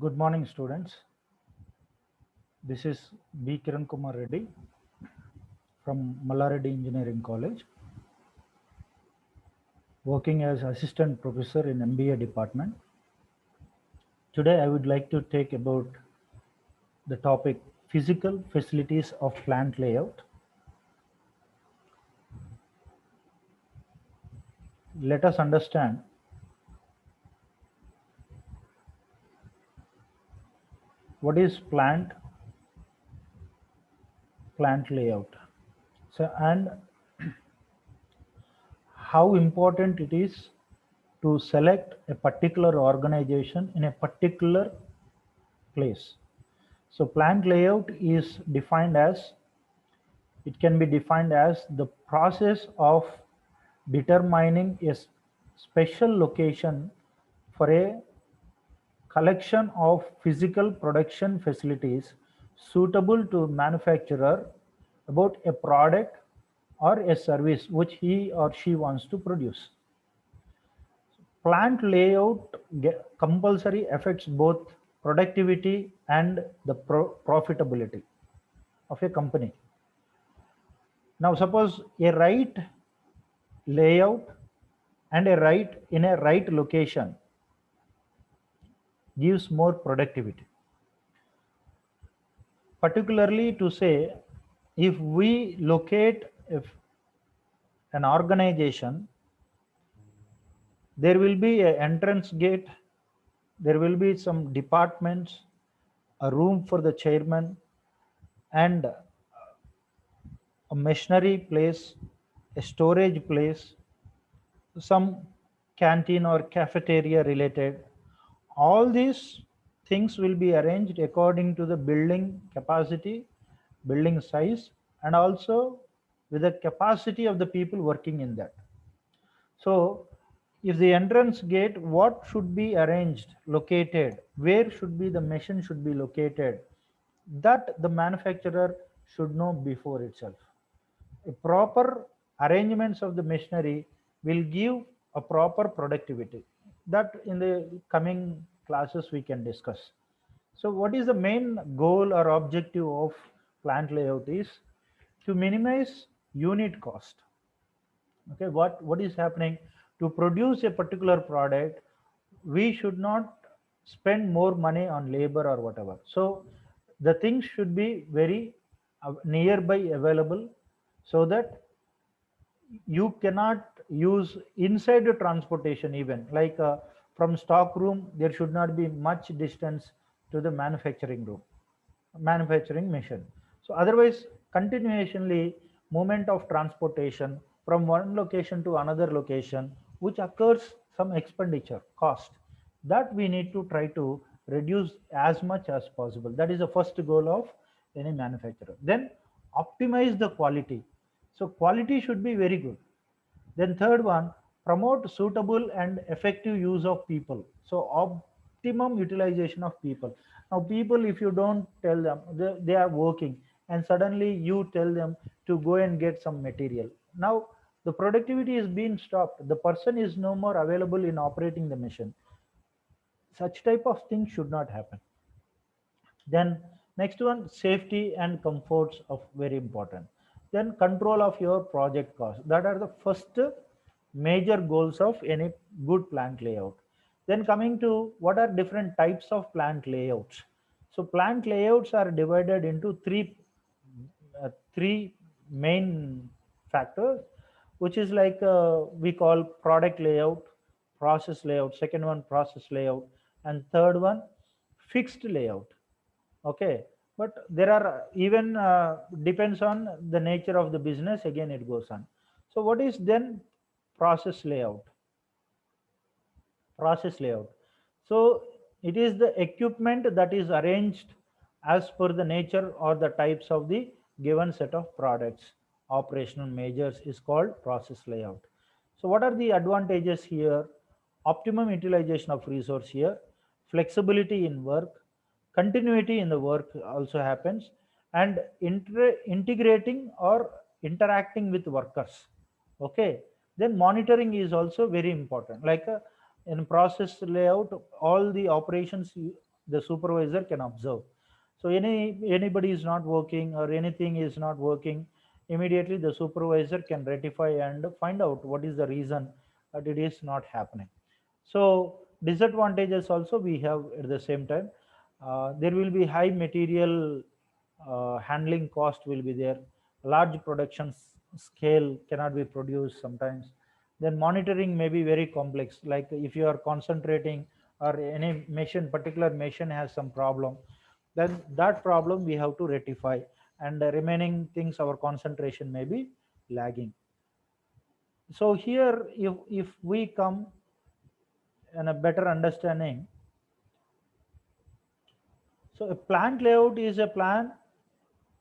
Good morning, students. This is B. Kiran Kumar Reddy from Mallareddy Engineering College, working as assistant professor in MBA department. Today, I would like to take about the topic physical facilities of plant layout. Let us understand what is plant layout. And how important it is to select a particular organization in a particular place. So plant layout is defined as it can be defined as the process of determining a special location for a collection of physical production facilities suitable to manufacturer about a product or a service which he or she wants to produce. Plant layout compulsory affects both productivity and the profitability of a company. Now suppose a right layout and a right in a right location gives more productivity. Particularly to say, if we locate if an organization, there will be an entrance gate, there will be some departments, a room for the chairman, and a machinery place, a storage place, some canteen or cafeteria related. All these things will be arranged according to the building capacity, building size, and also with the capacity of the people working in that. So if the entrance gate, what should be arranged, located, where should be the machine should be located, that the manufacturer should know before itself. A proper arrangements of the machinery will give a proper productivity. That in the coming classes we can discuss. So what is the main goal or objective of plant layout is to minimize unit cost. Okay, what is happening to produce a particular product, we should not spend more money on labor or whatever. So the things should be very nearby available, so that you cannot use inside the transportation, even like from stock room there should not be much distance to the manufacturing room, manufacturing machine. So otherwise continuationally movement of transportation from one location to another location, which occurs some expenditure cost, that we need to try to reduce as much as possible. That is the first goal of any manufacturer. Then optimize the quality. So quality should be very good. Then third one, promote suitable and effective use of people. So optimum utilization of people. Now people, if you don't tell them, they are working, and suddenly you tell them to go and get some material. Now the productivity is being stopped. The person is no more available in operating the machine. Such type of things should not happen. Then next one, safety and comforts of very important. Then control of your project cost. That are the first major goals of any good plant layout. Then coming to what are different types of plant layouts. So plant layouts are divided into three main factors, which is like we call product layout, process layout, second one process layout, and third one fixed layout. Okay, but there are even depends on the nature of the business, again it goes on. So what is then process layout? Process layout, so it is the equipment that is arranged as per the nature or the types of the given set of products. Operational measures is called process layout. So what are the advantages here? Optimum utilization of resource here, flexibility in work, continuity in the work also happens, and integrating or interacting with workers. Okay, then monitoring is also very important. Like in process layout, all the operations the supervisor can observe. So anybody is not working or anything is not working, immediately the supervisor can rectify and find out what is the reason that it is not happening. So disadvantages also we have at the same time. There will be high material handling cost will be there. Large production scale cannot be produced sometimes. Then monitoring may be very complex. Like if you are concentrating or any machine, particular machine has some problem, then that problem we have to rectify, and the remaining things our concentration may be lagging. So here, if we come and a better understanding. So a plant layout is a plan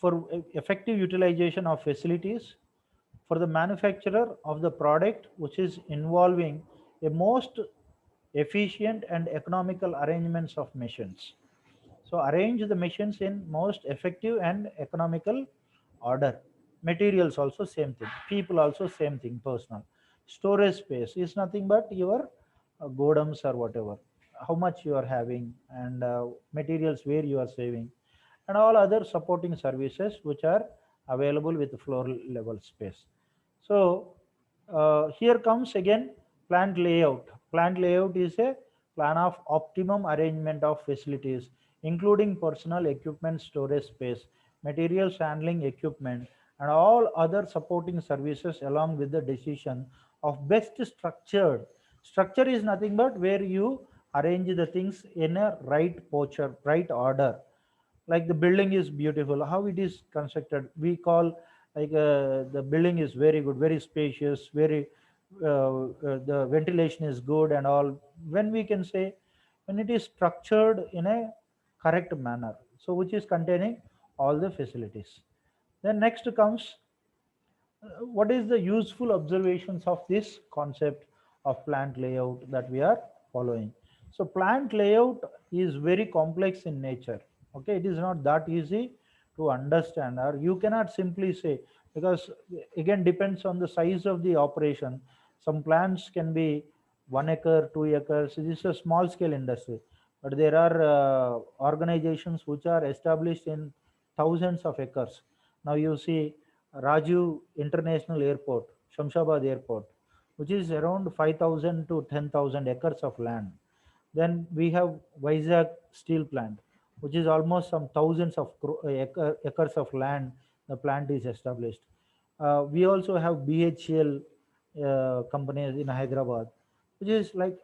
for effective utilization of facilities for the manufacturer of the product, which is involving a most efficient and economical arrangements of machines. So arrange the machines in most effective and economical order. Materials also same thing. People also same thing. Personal storage space is nothing but your godoms or whatever. How much you are having, and materials where you are saving, and all other supporting services which are available with floor level space. So here comes again plant layout. Plant layout is a plan of optimum arrangement of facilities, including personal equipment, storage space, materials handling equipment, and all other supporting services, along with the decision of best structured. Structure is nothing but where you arrange the things in a right posture, right order. Like the building is beautiful, how it is constructed, we call like the building is very good, very spacious, very the ventilation is good and all. When we can say, when it is structured in a correct manner, so which is containing all the facilities. Then next comes what is the useful observations of this concept of plant layout that we are following. So plant layout is very complex in nature. Okay, it is not that easy to understand, or you cannot simply say, because again depends on the size of the operation. Some plants can be 1 acre, 2 acres. This is a small scale industry, but there are organizations which are established in thousands of acres. Now you see Raju International Airport, Shamshabad Airport, which is around 5,000 to 10,000 acres of land. Then we have Vizag Steel Plant, which is almost some thousands of acres of land. The plant is established. We also have BHEL companies in Hyderabad, which is like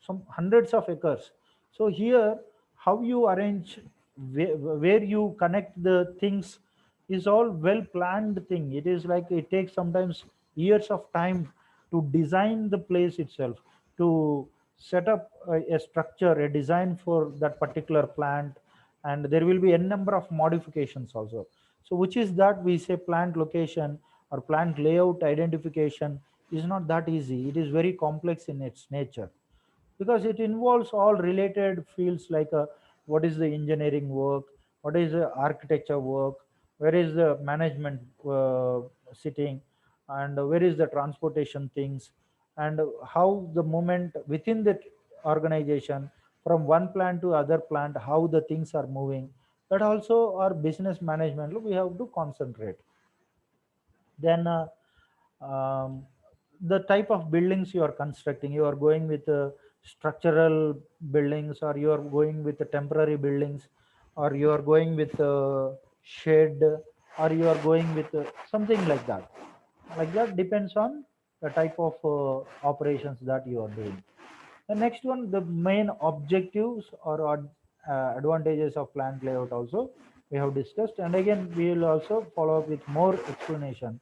some hundreds of acres. So here, how you arrange, where you connect the things is all well planned thing. It is like it takes sometimes years of time to design the place itself, to set up a structure, a design for that particular plant, and there will be a number of modifications also. So which is that we say plant location or plant layout identification is not that easy. It is very complex in its nature, because it involves all related fields like what is the engineering work, what is the architecture work, where is the management sitting, and where is the transportation things, and how the movement within the organization from one plant to other plant, how the things are moving. That also our business management we have to concentrate. Then um, the type of buildings you are constructing, you are going with structural buildings, or you are going with the temporary buildings, or you are going with shed, or you are going with something like that. Like that depends on the type of operations that you are doing. The next one, the main objectives or advantages of plant layout also we have discussed, and again we will also follow up with more explanation.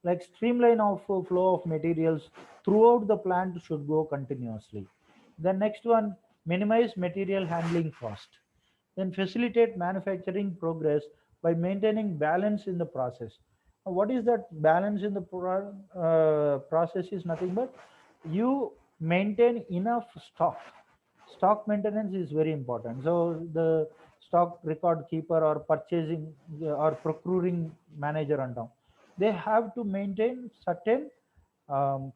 Like streamline of flow of materials throughout the plant should go continuously. The next one, minimize material handling cost. Then facilitate manufacturing progress by maintaining balance in the process. Now, what is that balance in the process is nothing but you maintain enough stock. Stock maintenance is very important. So the stock record keeper or purchasing or procuring manager and down, they have to maintain certain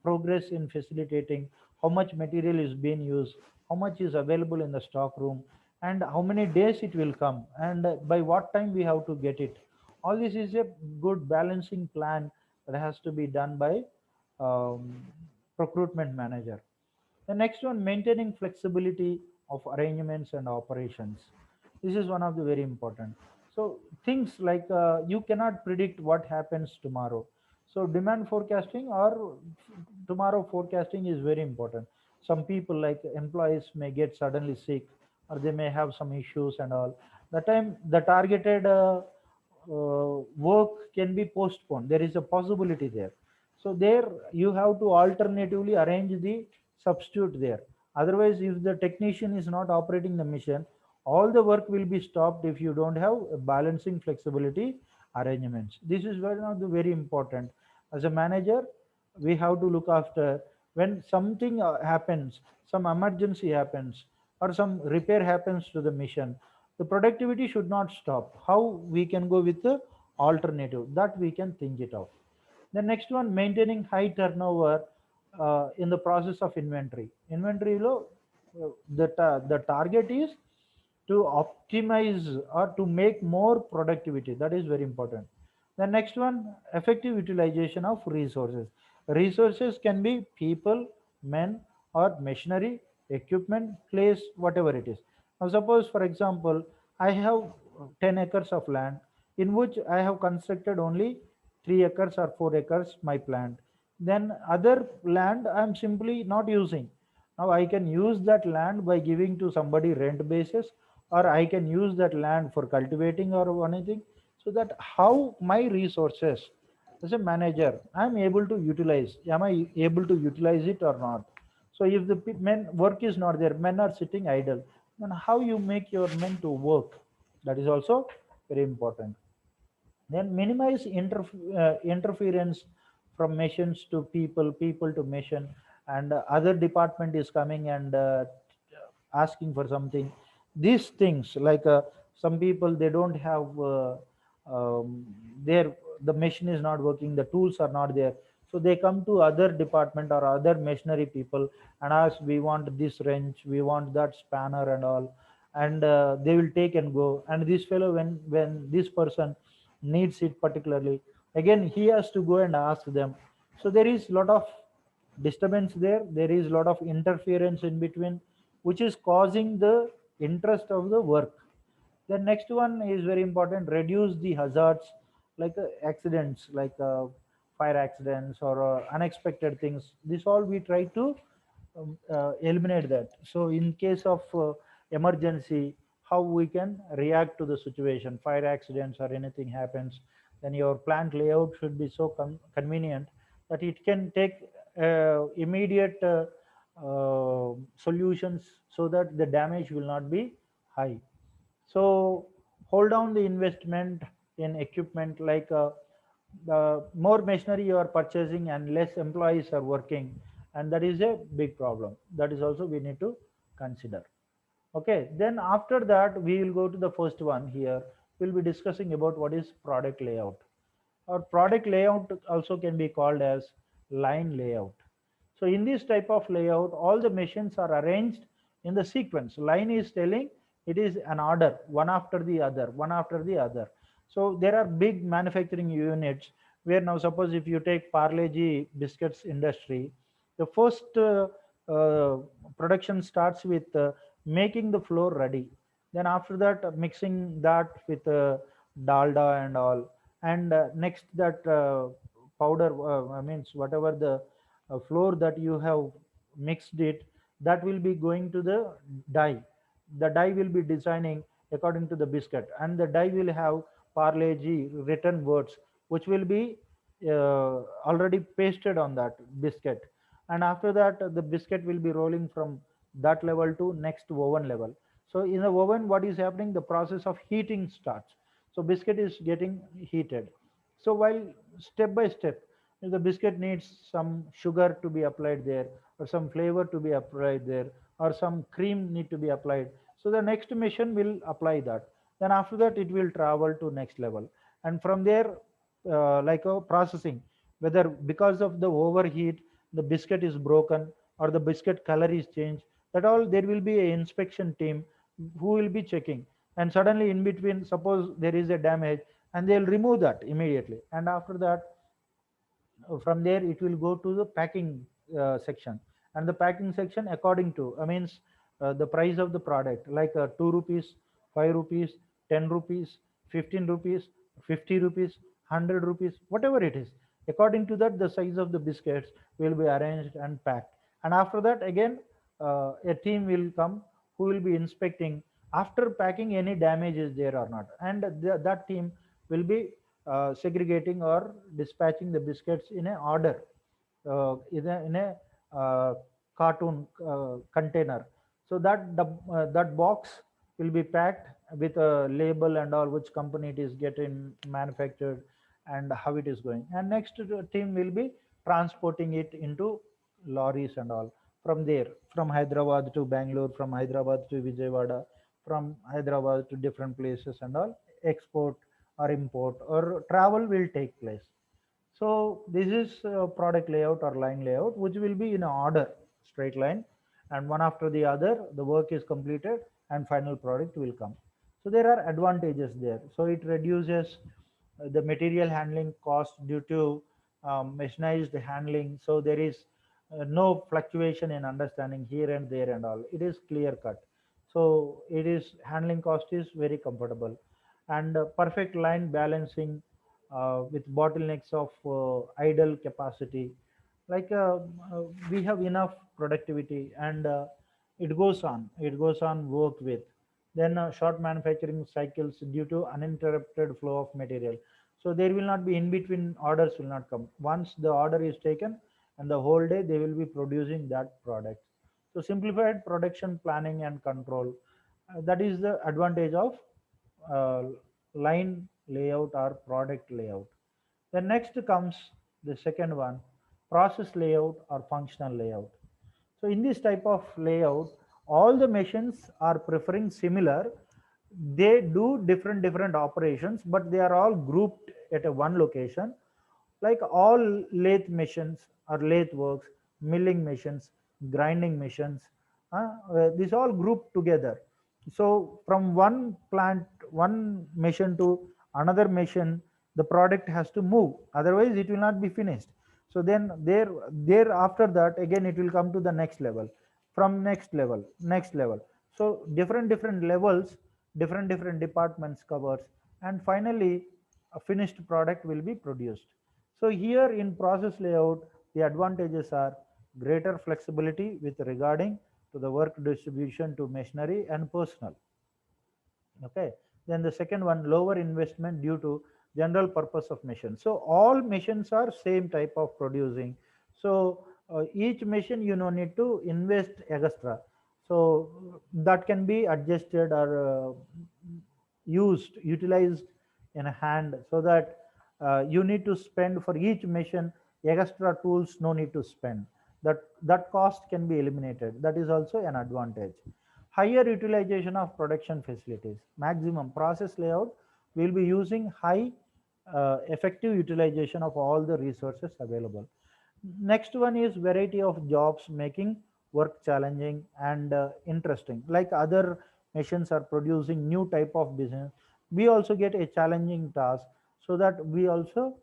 progress in facilitating how much material is being used, how much is available in the stock room, and how many days it will come, and by what time we have to get it. All this is a good balancing plan that has to be done by um, procurement manager. The next one, maintaining flexibility of arrangements and operations. This is one of the very important. So things like you cannot predict what happens tomorrow. So demand forecasting or tomorrow forecasting is very important. Some people like employees may get suddenly sick, or they may have some issues and all. The time the targeted work can be postponed. There is a possibility there. So there you have to alternatively arrange the substitute there. Otherwise, if the technician is not operating the machine, all the work will be stopped if you don't have a balancing flexibility arrangements. This is one of the very important. As a manager, we have to look after when something happens, some emergency happens, or some repair happens to the machine. The productivity should not stop. How we can go with the alternative that we can think it out. The next one, maintaining high turnover in the process of inventory. Inventory low, the target is to optimize or to make more productivity. That is very important. The next one, effective utilization of resources. Resources can be people, men, or machinery, equipment, place, whatever it is. Now, suppose, for example, I have 10 acres of land in which I have constructed only 3 acres or 4 acres my plant. Then other land I am simply not using. Now I can use that land by giving to somebody rent basis, or I can use that land for cultivating or anything. So that how my resources as a manager I'm able to utilize. Am I able to utilize it or not? So if the men work is not there, men are sitting idle, then how you make your men to work? That is also very important. Then minimize interference from machines to people, people to machine, and other department is coming and asking for something. These things like some people they don't have their the machine is not working, the tools are not there, so they come to other department or other machinery people and ask, we want this wrench, we want that spanner and all, and they will take and go. And this fellow, when this person needs it particularly, again he has to go and ask them. So there is lot of disturbance there, there is lot of interference in between, which is causing the interest of the work. The next one is very important, reduce the hazards like accidents, like fire accidents or unexpected things. This all we try to eliminate that. So in case of emergency, how we can react to the situation, fire accidents or anything happens, then your plant layout should be so convenient that it can take immediate solutions so that the damage will not be high. So hold down the investment in equipment, like the more machinery you are purchasing and less employees are working, and that is a big problem. That is also we need to consider. Okay, then after that we will go to the first one here. We'll be discussing about what is product layout. Or product layout also can be called as line layout. So in this type of layout, all the machines are arranged in the sequence. Line is telling it is an order, one after the other, one after the other. So there are big manufacturing units where, now suppose if you take Parle-G biscuits industry, the first uh, production starts with making the flour ready. Then after that, mixing that with dalda and all, and next that powder, I means whatever the flour that you have mixed it, that will be going to the die. The die will be designing according to the biscuit, and the die will have Parle-G written words, which will be already pasted on that biscuit. And after that, the biscuit will be rolling from that level to next oven level. So in the oven, what is happening, the process of heating starts. So biscuit is getting heated. So while step by step, if the biscuit needs some sugar to be applied there, or some flavor to be applied there, or some cream need to be applied, so the next machine will apply that. Then after that it will travel to next level, and from there like a processing, whether because of the overheat the biscuit is broken or the biscuit color is changed, that all there will be a inspection team who will be checking? And suddenly in between, suppose there is a damage, and they'll remove that immediately, and after that, from there it will go to the packing section. And the packing section, according to, I means, the price of the product, like 2 rupees, 5 rupees, 10 rupees, 15 rupees, 50 rupees, 100 rupees, whatever it is, according to that the size of the biscuits will be arranged and packed. And after that, again, a team will come who will be inspecting after packing any damage is there or not, and that team will be segregating or dispatching the biscuits in a order, in a cartoon container. So that box will be packed with a label and all, which company it is getting manufactured and how it is going. And next team will be transporting it into lorries and all. From there, from Hyderabad to Bangalore, from Hyderabad to Vijayawada, from Hyderabad to different places and all, export or import or travel will take place. So this is product layout or line layout, which will be in order, straight line, and one after the other, the work is completed and final product will come. So there are advantages there. So it reduces the material handling cost due to mechanized handling. So there is no fluctuation in understanding here and there and all. It is clear cut. So it is handling cost is very comfortable, and perfect line balancing with bottlenecks of idle capacity. Like we have enough productivity, and it goes on work with. Then short manufacturing cycles due to uninterrupted flow of material. So there will not be in between, orders will not come. Once the order is taken, and the whole day they will be producing that product. So simplified production planning and control, that is the advantage of uh, line layout or product layout. Then next comes the second one, process layout or functional layout. So in this type of layout, all the machines are preferring similar. They do different operations, but they are all grouped at a one location. Like all lathe machines or lathe works, milling machines, grinding machines, these all grouped together. So from one plant, one machine to another machine, the product has to move. Otherwise, it will not be finished. So then there after that, again it will come to the next level, from next level. So different levels, different departments covers, and finally a finished product will be produced. So here in process layout, the advantages are greater flexibility with regarding to the work distribution to machinery and personnel. Okay. Then the second one, lower investment due to general purpose of machine. So all machines are same type of producing. So each machine you no need to invest extra. So that can be adjusted or utilized in a hand, so that you need to spend for each machine extra tools, no need to spend. That cost can be eliminated. That is also an advantage. Higher utilization of production facilities, maximum process layout will be using high effective utilization of all the resources available. Next one is variety of jobs, making work challenging and interesting. Like other machines are producing new type of business, we also get a challenging task, so that we also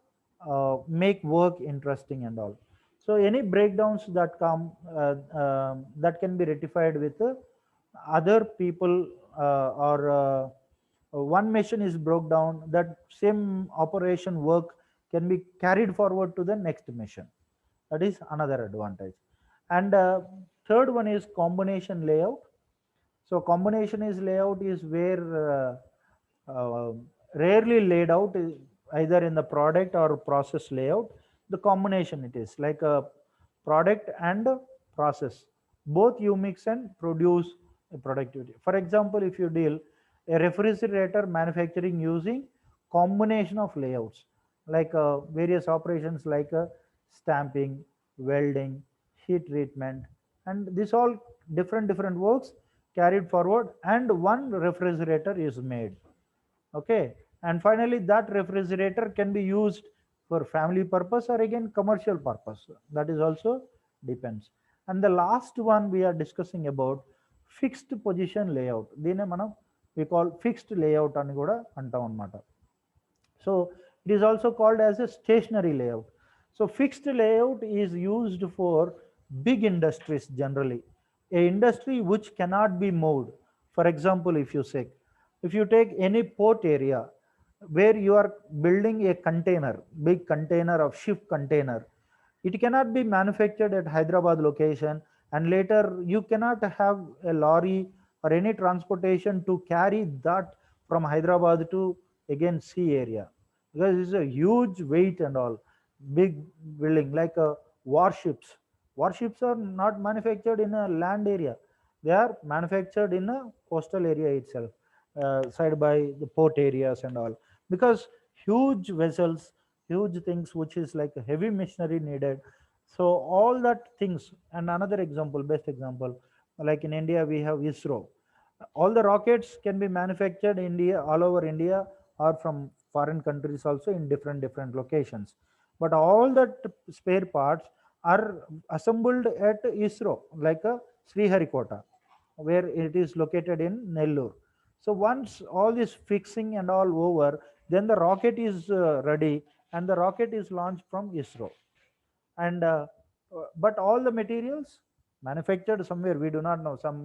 make work interesting and all. So any breakdowns that come, that can be rectified with other people, or one machine is broke down, that same operation work can be carried forward to the next machine. That is another advantage. And third one is combination layout. So combination is layout is where rarely laid out, either in the product or process layout. The combination, it is like a product and a process, both you mix and produce a productivity. For example, if you deal a refrigerator manufacturing using combination of layouts, like various operations like stamping, welding, heat treatment, and this all different works carried forward, and one refrigerator is made. Okay. And finally, that refrigerator can be used for family purpose or again commercial purpose. That is also depends. And the last one we are discussing about fixed position layout, దీన్నే మనం we call fixed layout అని కూడా అంటాం అనమాట. So it is also called as a stationary layout. So fixed layout is used for big industries generally, a industry which cannot be moved. For example, if you take any port area where you are building a container, big container of ship container, it cannot be manufactured at Hyderabad location, and later you cannot have a lorry or any transportation to carry that from Hyderabad to again sea area, because it's a huge weight and all. Big building like warships are not manufactured in a land area, they are manufactured in a coastal area itself, side by the port areas and all, because huge vessels, huge things which is like a heavy machinery needed. So all that things. And another example, best example, like in India we have ISRO. All the rockets can be manufactured in India, all over India, or from foreign countries also in different locations, but all that spare parts are assembled at ISRO, like a Sriharikota, where it is located in Nellore. So once all this fixing and all over, then the rocket is ready, and the rocket is launched from ISRO. And but all the materials manufactured somewhere, we do not know. Some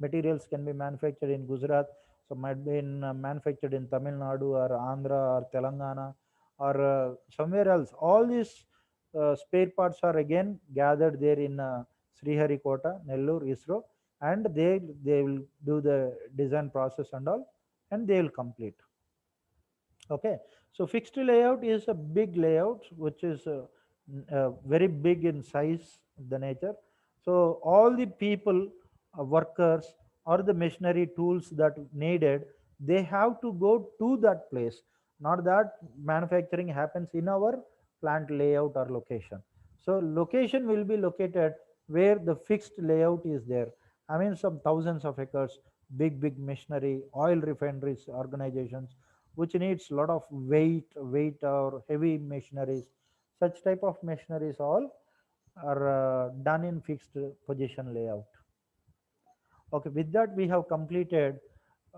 materials can be manufactured in Gujarat, some might be manufactured in Tamil Nadu or Andhra or Telangana, or somewhere else. All these spare parts are again gathered there in Sriharikota, Nellore, ISRO, and they will do the design process and all, and they will complete. Okay, so fixed layout is a big layout which is very big in size, the nature. So all the people, workers, or the machinery tools that needed, they have to go to that place. Not that manufacturing happens in our plant layout or location. So location will be located where the fixed layout is there. I mean, some thousands of acres, big machinery, oil refineries, organizations which needs a lot of weight or heavy machineries. Such type of machineries all are done in fixed position layout. Okay, with that we have completed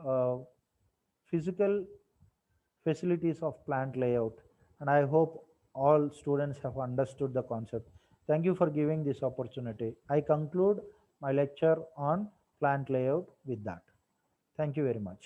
uh, physical facilities of plant layout, and I hope all students have understood the concept. Thank you for giving this opportunity. I conclude my lecture on plant layout with that. Thank you very much.